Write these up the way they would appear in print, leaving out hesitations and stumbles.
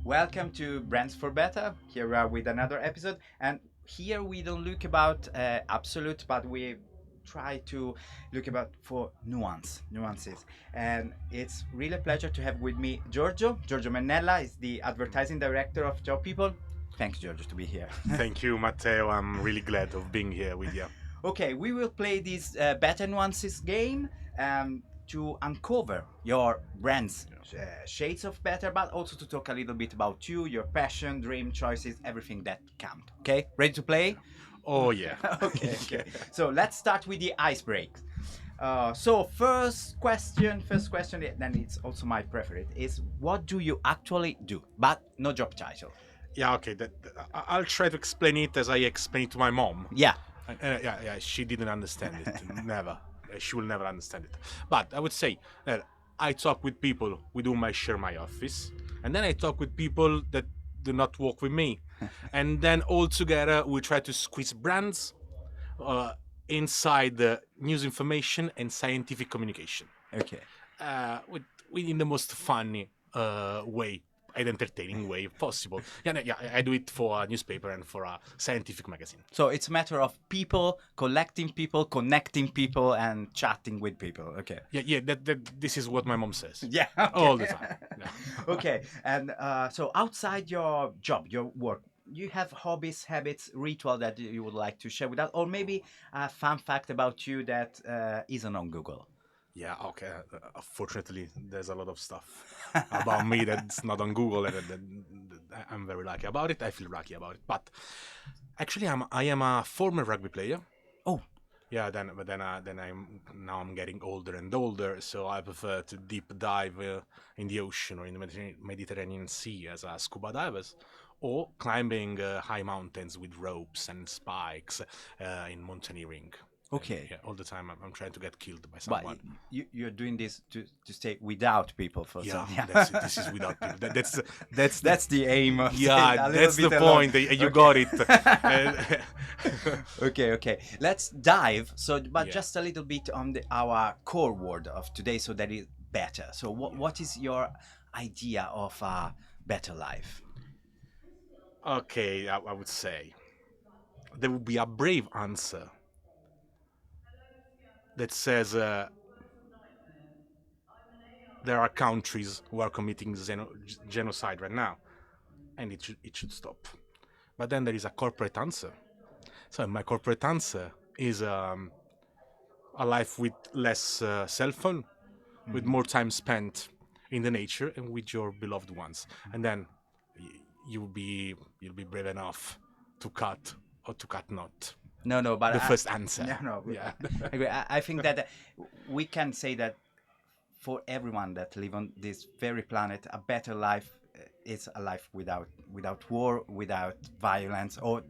Welcome to Brands4BETTER. Here we are with another episode, and here we don't look about absolute, but we try to look about for nuances. And it's really a pleasure to have with me Giorgio Mennella is the advertising director of Job People. Thanks, Giorgio, to be here. Thank you, Matteo. I'm really glad of being here with you. Okay, we will play this better nuances game to uncover your brand's shades of better, but also to talk a little bit about you, your passion, dream, choices, everything that count. Okay, ready to play? Oh, yeah. Okay. So let's start with the ice break. So first question, then it's also my preference, is what do you actually do? But no job title. Yeah, okay. I'll try to explain it as I explained it to my mom. Yeah. She didn't understand it. Never. She will never understand it. But I would say that I talk with people with whom I share my office, and then I talk with people that do not work with me, and then all together we try to squeeze brands inside the news information and scientific communication. Okay. In the most funny way and entertaining way possible. I do it for a newspaper and for a scientific magazine. So it's a matter of people, collecting people, connecting people, and chatting with people. Okay. This is what my mom says. Yeah. Okay. All the time. Yeah. Okay. And so outside your job, your work, you have hobbies, habits, ritual that you would like to share with us, or maybe a fun fact about you that isn't on Google. Yeah, okay. Fortunately, there's a lot of stuff about me that's not on Google, and I'm very lucky about it. I feel lucky about it. But actually, I am a former rugby player. Oh. Yeah, then I'm getting older and older, so I prefer to deep dive in the ocean or in the Mediterranean Sea as a scuba divers, or climbing high mountains with ropes and spikes in mountaineering. Okay. All the time I'm trying to get killed by But someone. you're doing this to stay without people for some. That's it. This is without people. That's the aim of that's the point. You got it. Okay. Let's dive. Just a little bit on our core word of today, so that is better. So what is your idea of a better life? Okay, I would say there would be a brave answer that says there are countries who are committing genocide right now, and it should stop. But then there is a corporate answer. So my corporate answer is a life with less cell phone, with more time spent in the nature and with your beloved ones. And then you'll be brave enough to cut or to cut not. No, but the first answer. No. Yeah. I think that we can say that for everyone that live on this very planet, a better life is a life without war, without violence, or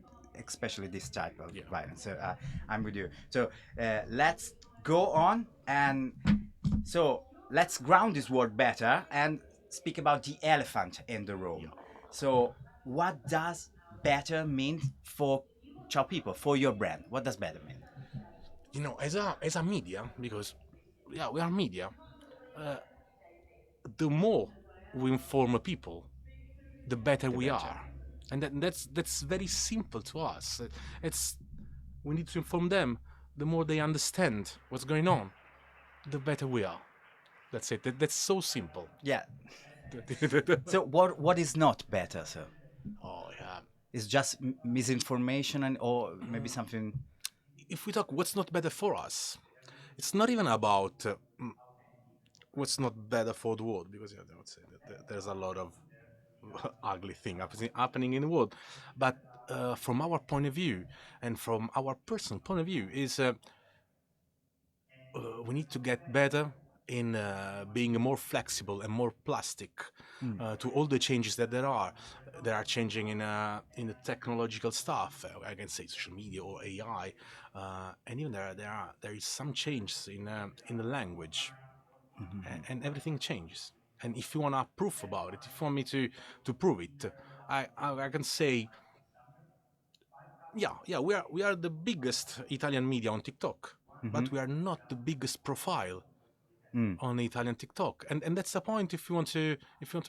especially this type of violence. So I'm with you. So let's go on, and so let's ground this word better and speak about the elephant in the room. Yeah. So what does better mean for Ciao People, for your brand? What does better mean? As a media, because we are media, the more we inform people, the better we are. And that's very simple to us. We need to inform them. The more they understand what's going on, the better we are. That's it. That's so simple. Yeah. So what is not better, sir? Oh, yeah. It's just misinformation or maybe something. If we talk what's not better for us, it's not even about what's not better for the world, because I would say that there's a lot of ugly thing happening in the world. But from our point of view and from our personal point of view is we need to get better in being more flexible and more plastic to all the changes that there are changing in the technological stuff. I can say social media or AI, and even there is some changes in the language, and everything changes. And if you want a proof about it, if you want me to prove it, I can say, we are the biggest Italian media on TikTok, but we are not the biggest profile on Italian TikTok, and that's the point. If you want to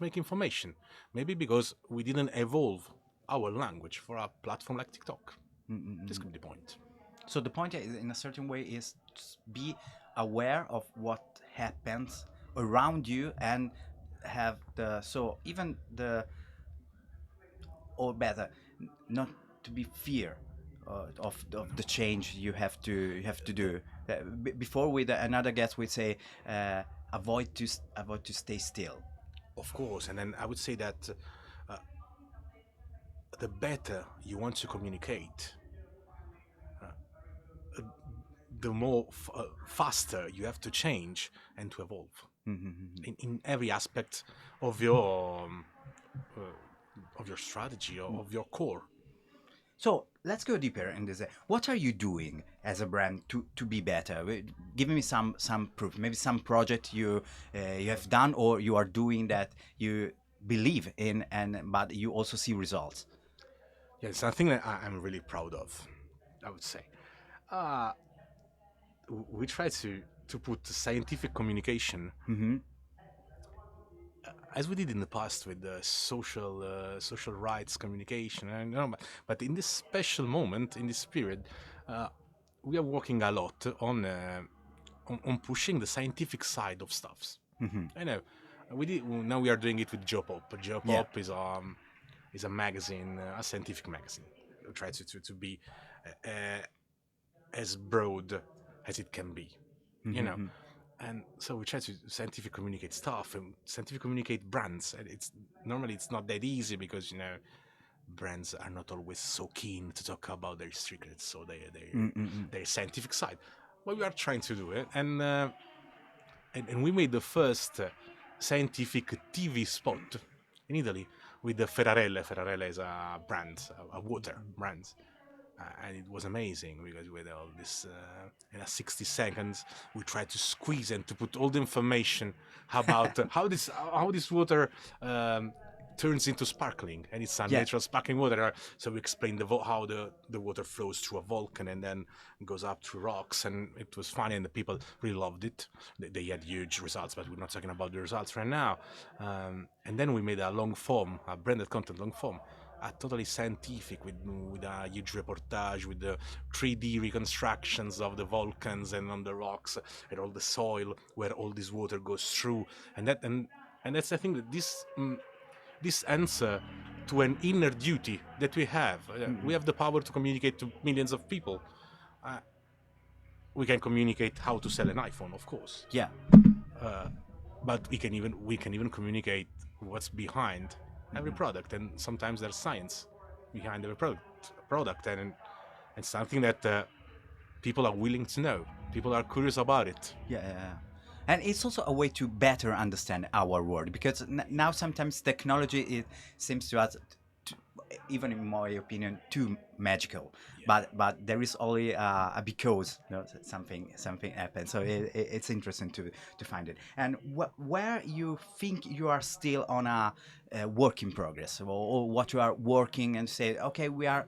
make information, maybe because we didn't evolve our language for a platform like TikTok. This could be the point. So the point is, in a certain way, is to be aware of what happens around you and have the so even the or better, not to be fear of the change you have to do. Before with another guest, we say avoid to stay still. Of course, and then I would say that the better you want to communicate, the more faster you have to change and to evolve in every aspect of your strategy or of your core. So let's go deeper in this. What are you doing as a brand to be better? Give me some proof. Maybe some project you have done or you are doing that you believe in, and but you also see results. Yeah, it's something that I'm really proud of, I would say. Uh, we try to put scientific communication, as we did in the past with the social rights communication. I know, but in this special moment, in this period, we are working a lot on pushing the scientific side of stuffs. I know we did. Now we are doing it with Geopop. Geopop is a magazine, a scientific magazine. We try to be uh, as broad as it can be, you know. And so we try to scientific communicate stuff and scientific communicate brands. And it's not that easy because brands are not always so keen to talk about their secrets, so their scientific side. But we are trying to do it, and we made the first scientific TV spot in Italy with the Ferrarelle. Ferrarelle is a brand, a water brand. And it was amazing because with all this in a 60 seconds we tried to squeeze and to put all the information about how this water turns into sparkling, and it's a natural sparkling water. So we explained how the water flows through a volcano and then goes up through rocks, and it was funny and the people really loved it. They had huge results, but we're not talking about the results right now. And then we made a long form, a branded content long form, totally scientific with a huge reportage with the 3D reconstructions of the volcans and on the rocks and all the soil where all this water goes through, and that's I think that this answer to an inner duty that we have. We have the power to communicate to millions of people. We can communicate how to sell an iPhone, of course. Yeah. But we can even communicate what's behind every product, and sometimes there's science behind every product, and something that people are willing to know. People are curious about it. Yeah. And it's also a way to better understand our world, because now sometimes technology it seems to us, even in my opinion, too magical. But there is only a because something happens. So it's interesting to find it. And where you think you are still on a work in progress, or what you are working and say, okay, we are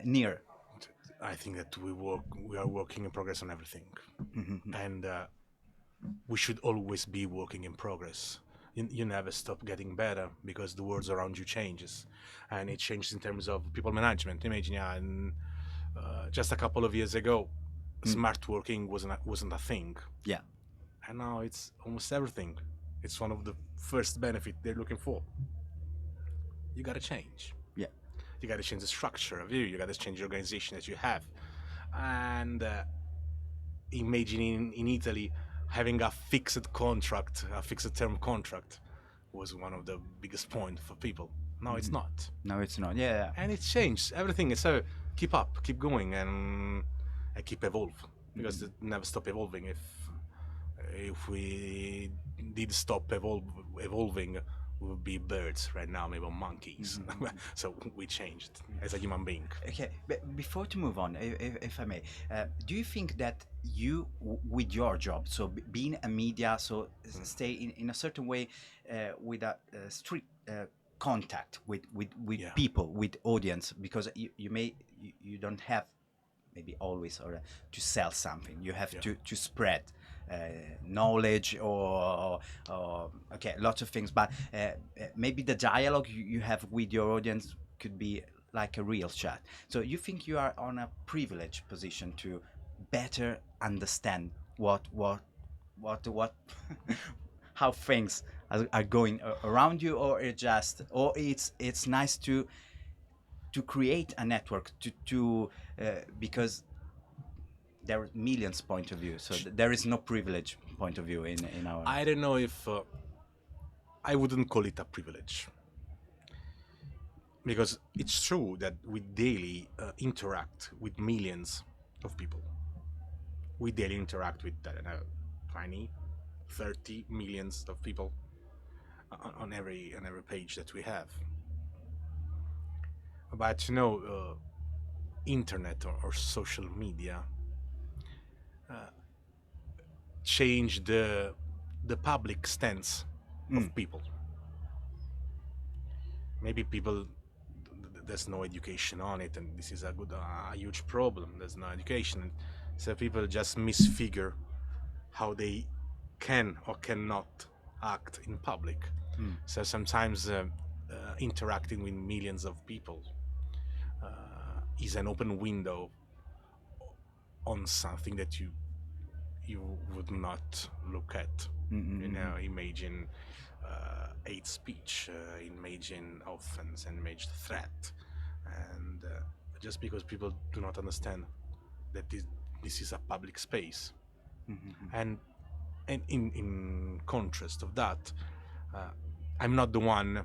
near. I think that we are working in progress on everything, and we should always be working in progress. You never stop getting better because the world around you changes, and it changes in terms of people management. Imagine, just a couple of years ago, smart working wasn't a thing. Yeah. And now it's almost everything. It's one of the first benefits they're looking for. You gotta change. Yeah. You gotta change the structure of you. You gotta change the organization that you have. And imagine in Italy, having a fixed contract, a fixed term contract, was one of the biggest points for people. Now it's not. No, it's not. Yeah. And it's changed. Everything is so keep up, keep going, and keep evolve, because it never stop evolving. If we did stop evolving, we would be birds right now, maybe monkeys. So we changed as a human being. Okay, but before to move on, if I may, do you think that you, with your job, so being a media, so stay in a certain way with a strict contact with people, with audience, because you don't have maybe always or to sell something, you have to spread knowledge or okay, lots of things. But maybe the dialogue you have with your audience could be like a real chat. So you think you are on a privileged position to better understand what how things are going around you, or it's nice to create a network to because there are millions point of view, so there is no privilege point of view in our. I don't know if I wouldn't call it a privilege, because it's true that we daily interact with millions of people. We daily interact with, I don't know, 20, 30 millions of people on every page that we have. But internet or social media change the public stance of people. Maybe people, there's no education on it, and this is a huge problem. There's no education, so people just misfigure how they can or cannot act in public. So sometimes interacting with millions of people is an open window on something that you would not look at. Imagine hate speech, imagine offense, and imagine threat, and just because people do not understand that this is a public space. And in contrast of that, I'm not the one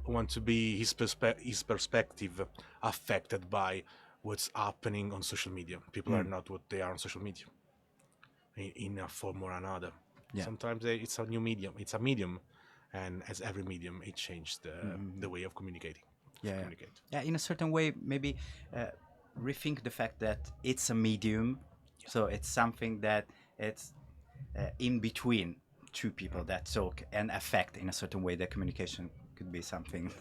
want to be his perspective affected by what's happening on social media. People are not what they are on social media in a form or another. Sometimes it's a new medium. It's a medium, and as every medium, it changed the way of communicating. Yeah, in a certain way, maybe rethink the fact that it's a medium, so it's something that it's in between two people that talk and affect in a certain way. The communication could be something.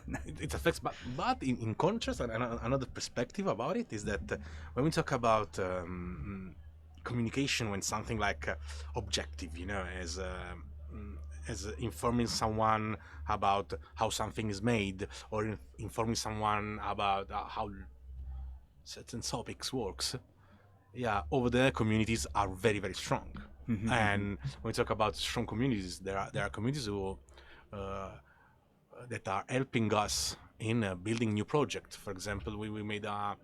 It affects, but in contrast, and another perspective about it is that when we talk about communication, when something like objective, as informing someone about how something is made, or informing someone about how certain topics works. Yeah, over there, communities are very, very strong. And when we talk about strong communities, there are communities who that are helping us in building new projects. For example, we made a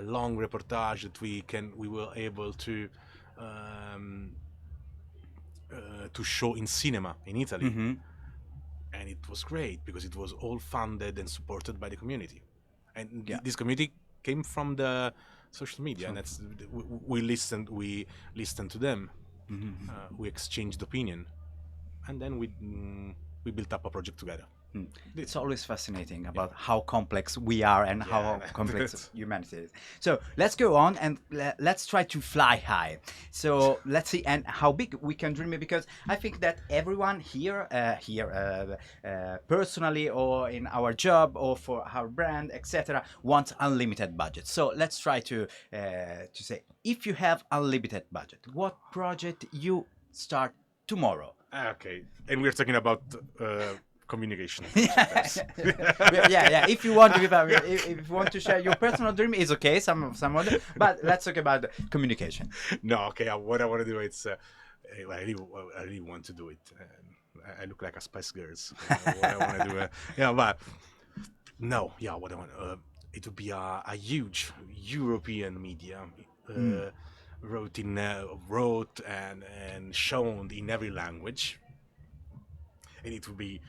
long reportage that we were able to show in cinema in Italy, and it was great because it was all funded and supported by the community, and this community came from the social media, and that's we listened to them. We exchanged opinion, and then we built up a project together. It's always fascinating about how complex we are and how complex humanity is. So let's go on and let's try to fly high. So let's see and how big we can dream it, because I think that everyone here, personally or in our job or for our brand, etc., wants unlimited budget. So let's try to say, if you have unlimited budget, what project you start tomorrow? Okay, and we're talking about communication. yeah. If you want to if you want to share your personal dream, is okay. Some other, but let's talk about communication. No, okay. What I want to do, it's I really want to do it. I look like a Spice Girls. What I want to do, but no, what I want. It would be a huge European media. Wrote and shown in every language, and it would be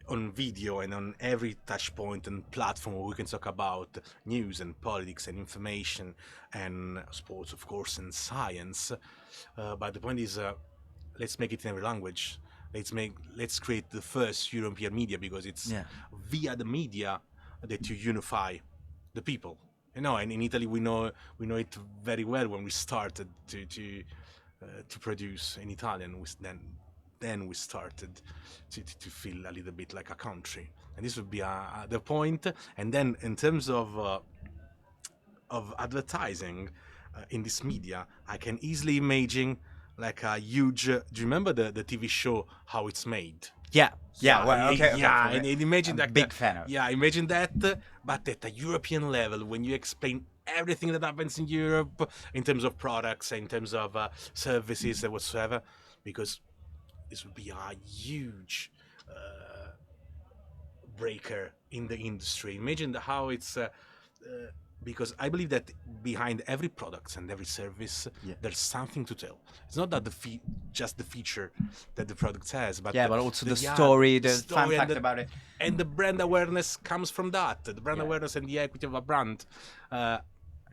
on video and on every touch point and platform where we can talk about news and politics and information and sports, of course, and science. But the point is, let's make it in every language. Let's create the first European media, because it's via the media that you unify the people. And in Italy we know it very well. When we started to produce in Italian, then we started to feel a little bit like a country, and this would be the point. And then in terms of advertising, in this media, I can easily imagine like a huge. Do you remember the TV show How It's Made? Yeah. Well, okay. Yeah, Okay. and imagine I'm that. big fan of. Yeah, imagine that, but at a European level, when you explain everything that happens in Europe in terms of products, in terms of services, and whatsoever, because this would be a huge breaker in the industry. Imagine how it's. Because I believe that behind every product and every service, there's something to tell. It's not that just the feature that the product has, but but also the story, the fun fact about it, and the brand awareness comes from that. The brand awareness and the equity of a brand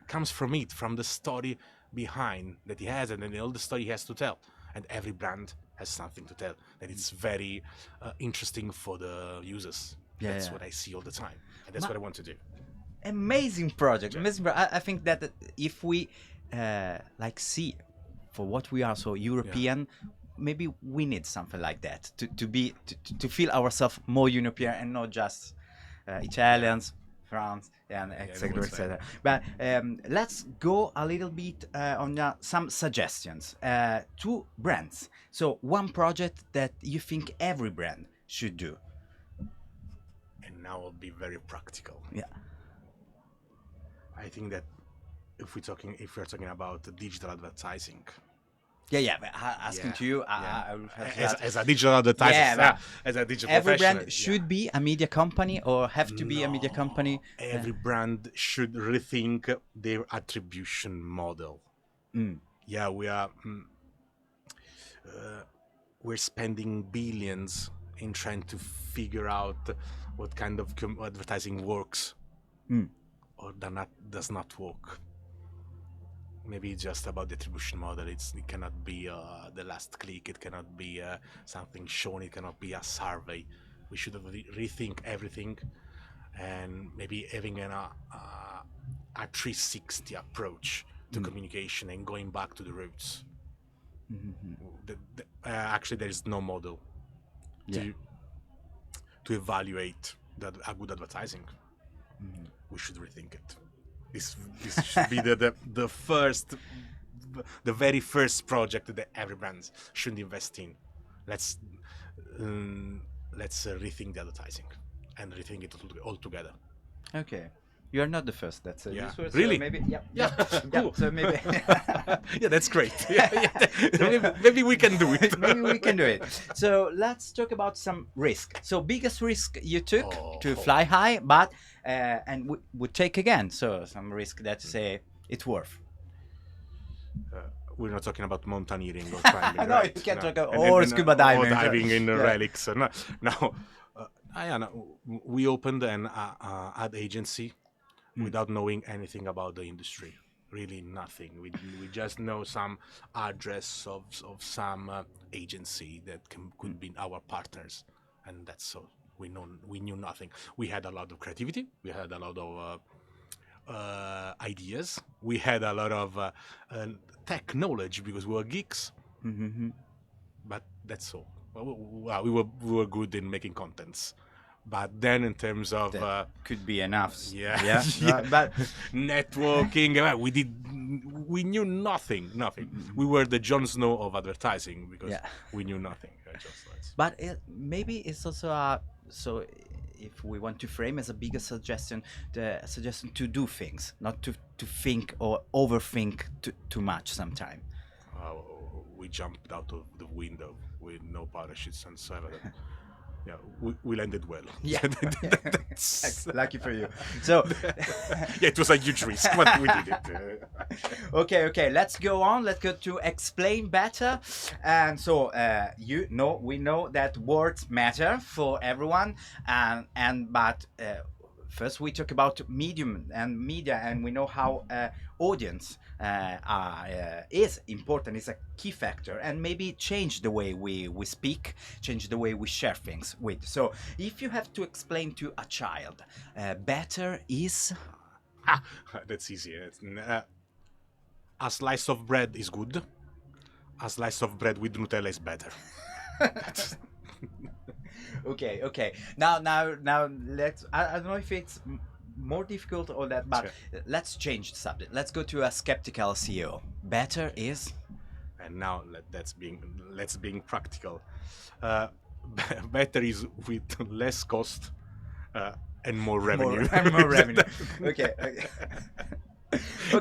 comes from it, from the story behind that he has, and then all the story he has to tell. And every brand has something to tell, and it's very interesting for the users. That's what I see all the time, and that's what I want to do. Amazing project. I think that if we like see for what we are, so European, maybe we need something like that to feel ourselves more European and not just Italians, France, and etc. etc. But let's go a little bit on some suggestions to brands. So one project that you think every brand should do. And now I'll be very practical. Yeah. I think that if we're talking about digital advertising. But asking to you, as a digital advertiser, as a digital every professional, brand should be a media company or have to be a media company. Every brand should rethink their attribution model. Yeah, we're spending billions in trying to figure out what kind of advertising works or does not work. Maybe it's just about the attribution model. It cannot be the last click. It cannot be something shown. It cannot be a survey. We should rethink everything, and maybe having a 360 approach to communication and going back to the roots. Actually, there is no model to evaluate a good advertising. We should rethink it. This should be the very first project that every brand should invest in. Let's rethink the advertising and rethink it all together. Okay. You are not the first. That's yeah. So Really? Maybe, cool. So maybe. That's great. Maybe we can do it. Maybe we can do it. So let's talk about some risk. So biggest risk you took to fly high, but and would take again. So some risk that say it's worth. We're not talking about mountaineering or climbing. No, right? you can talk or scuba diving. Or diving in relics. No. Ayana, we opened an ad agency without knowing anything about the industry. Really nothing. We just know some address of some agency that could be our partners, and that's all. We knew nothing. We had a lot of creativity. We had a lot of ideas. We had a lot of tech knowledge because we were geeks. But that's all. We were good in making contents. But then, in terms of could be enough. But networking, we knew nothing. We were the Jon Snow of advertising because we knew nothing. But maybe it's also so. If we want to frame as a bigger suggestion, the suggestion to do things, not to think or overthink too much. Sometimes we jumped out of the window with no parachutes and so on. Yeah, we landed well. Yeah, lucky for you. So, it was a huge risk, but we did it. Okay. Let's go on. Let's go to explain better. And so, we know that words matter for everyone, but first we talk about medium and media, and we know how audience is important, is a key factor, and maybe change the way we speak, change the way we share things with. So if you have to explain to a child, better is... That's easy. A slice of bread is good. A slice of bread with Nutella is better. Okay. Now let's... I don't know if it's more difficult or that, but Okay. let's change the subject. Let's go to a skeptical CEO. Better is And now let's being practical. Uh, better is with less cost and more revenue. more and more revenue. Okay. Okay.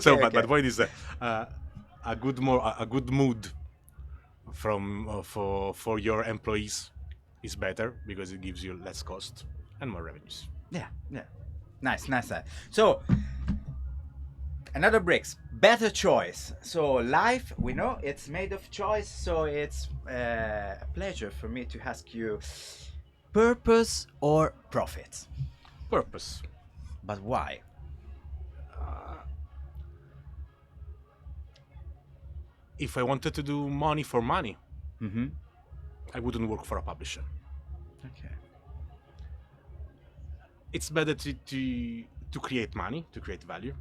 So, Okay. but point is a good mood from for your employees is better because it gives you less cost and more revenues. Yeah. Yeah. Nice. Nice. So another bricks. Better choice. So life, we know it's made of choice. So it's a pleasure for me to ask you, purpose or profit? Purpose. But why? If I wanted to do money for money, Mm-hmm. I wouldn't work for a publisher. Okay. It's better to create money, to create value,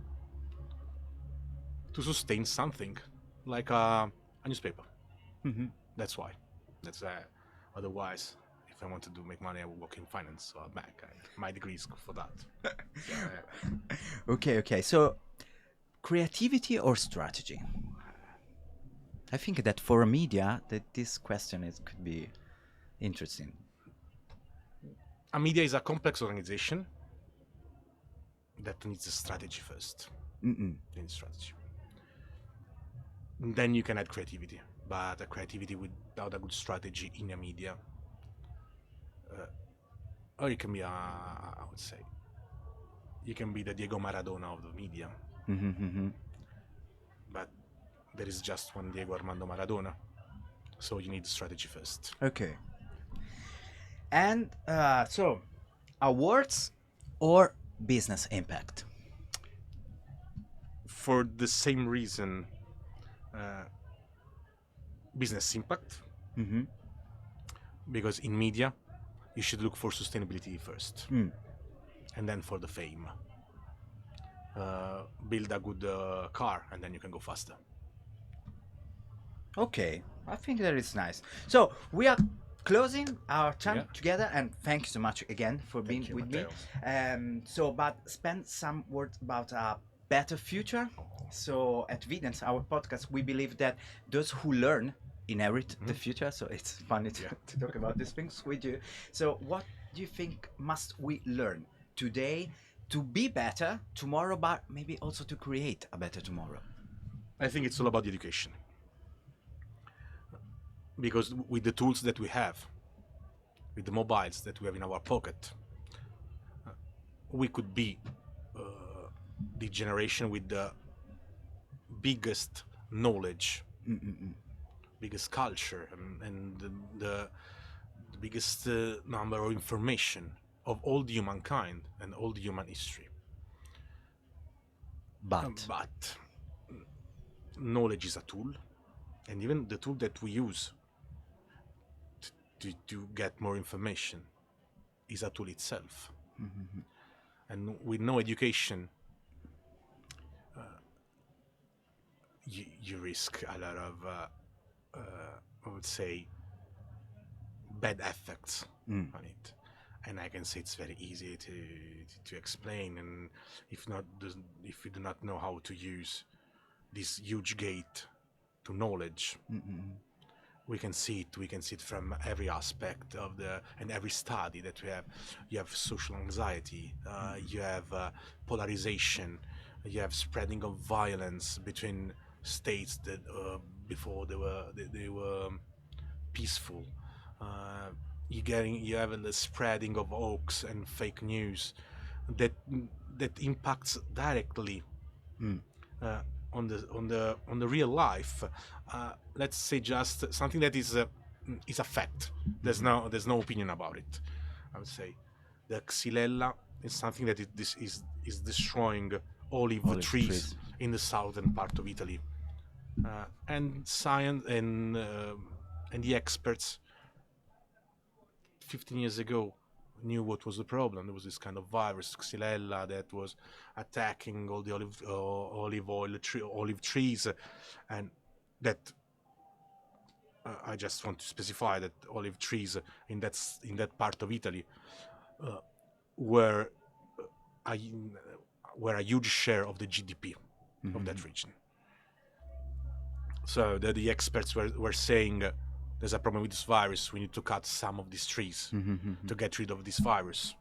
to sustain something like a newspaper. Mm-hmm. That's why. That's otherwise, if I wanted to make money, I would work in finance or a bank. My degree is for that. Okay. Okay. So creativity or strategy? I think that for a media, that this question could be interesting. A media is a complex organization that needs a strategy first. Mm-mm. Needs strategy. Then you can add creativity, but a creativity without a good strategy in a media, or you can be I would say, you can be the Diego Maradona of the media, Mm-hmm, mm-hmm. but there is just one Diego Armando Maradona, so you need strategy first. Okay. And so, awards or business impact? For the same reason, business impact, Mm-hmm. because in media, you should look for sustainability first, and then for the fame. Build a good car, and then you can go faster. Okay, I think that is nice. So we are closing our time Yeah. together, and thank you so much again for being you, with Matteo. me. So, but spend some words about a better future. So at Videns, our podcast, we believe that those who learn inherit the future. So it's funny to talk about these things with you. So what do you think must we learn today to be better tomorrow, but maybe also to create a better tomorrow? I think it's all about education. Because with the tools that we have, with the mobiles that we have in our pocket, we could be the generation with the biggest knowledge, biggest culture, and the biggest number of information of all the humankind and all the human history. But knowledge is a tool, and even the tool that we use to get more information is a tool itself. And with no education, you risk a lot of, I would say, bad effects on it. And I can say it's very easy to explain. And if you do not know how to use this huge gate to knowledge, we can see it from every aspect of and every study that we have. You have social anxiety, you have polarization, you have spreading of violence between states that before they were peaceful. You have the spreading of hoax and fake news that impacts directly on the real life. Let's say just something that is a fact. There's no opinion about it. I would say the xylella is something that is destroying olive trees in the southern part of Italy, and science and the experts 15 years ago knew what was the problem. There was this kind of virus, xylella, that was attacking all the olive trees, and that I just want to specify that olive trees in that part of Italy were were a huge share of the GDP of that region. So the experts were saying there's a problem with this virus, we need to cut some of these trees to get rid of this virus.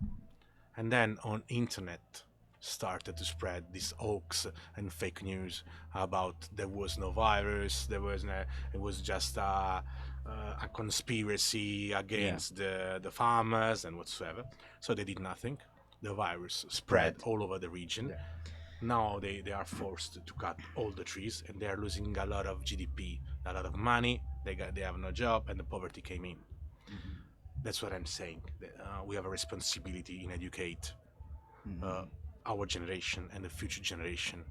And then on internet started to spread this hoax and fake news about there was no virus, it was just a conspiracy against the farmers and whatsoever. So they did nothing. The virus spread all over the region. Yeah. Now they are forced to cut all the trees, and they are losing a lot of GDP, a lot of money. They have no job, and the poverty came in. That's what I'm saying. We have a responsibility in educate our generation and the future generation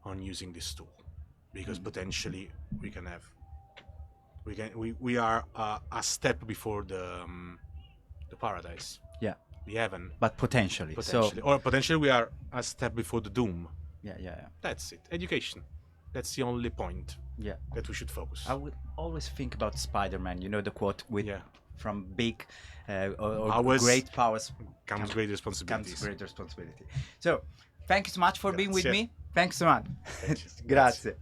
on using this tool, because potentially we are a step before the paradise. Yeah. The heaven. But potentially. So, or potentially we are a step before the doom. Yeah. That's it. Education. That's the only point. Yeah. That we should focus. I would always think about Spider-Man. You know the quote with from big or great powers comes great responsibility. So, thank you so much for being with me. Thanks so much. Grazie.